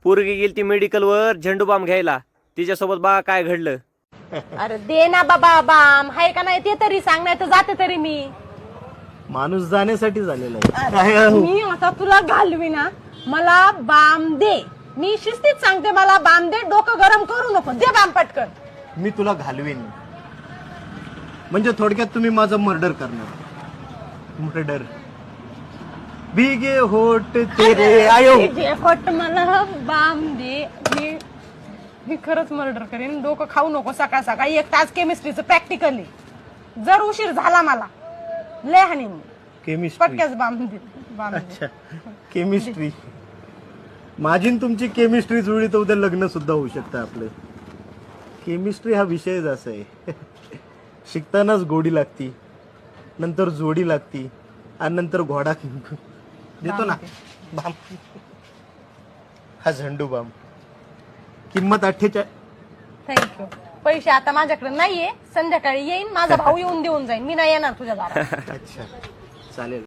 पोरगी गेली ती मेडिकल वर झेंडू बाम घ्यायला, तिच्यासोबत बघा काय घडलं. अरे दे ना बाबा बाम, हाय का नाही ते तरी सांग, नाही तर जाते तरी मी. माणूस जाण्यासाठी झालेला आहे. मी आता तुला घालवी ना, मला बाम दे. मी शिस्तीत सांगते, मला बाम दे. डोकं गरम करू नको, दे बाम पटकन. मी तुला घालवीन म्हणजे थोडक्यात तुम्ही माझं मर्डर करणार. मर्डर भीगे होट तेरे आयो. फट मला बाम दे. मी खरंच मर्डर करेन. डोकं खाऊ नको सकाळ सकाळी. 1 तास केमिस्ट्रीचं प्रॅक्टिकल आहे. जर उशीर झाला मला लय हानी. केमिस्ट्री पटक्याच बाम दे. बाम दे. अच्छा केमिस्ट्री. माझी न तुमची केमिस्ट्री जुळली तर उद्या लग्न सुद्धा होऊ शकतं आपलं. केमिस्ट्री हा विषयच असा आहे. शिकतानाच गोडी लागती, नंतर जोडी लागती आणि नंतर घोडा देतो ना बाम. हा झंडू बाम. किंमत 48. थँक्यू. पैसे आता माझ्याकडे नाहीये. संध्याकाळी येईन, माझा भाऊ येऊन देऊन जाईन. मी नाही येणार तुझ्या दारात. अच्छा चालेल.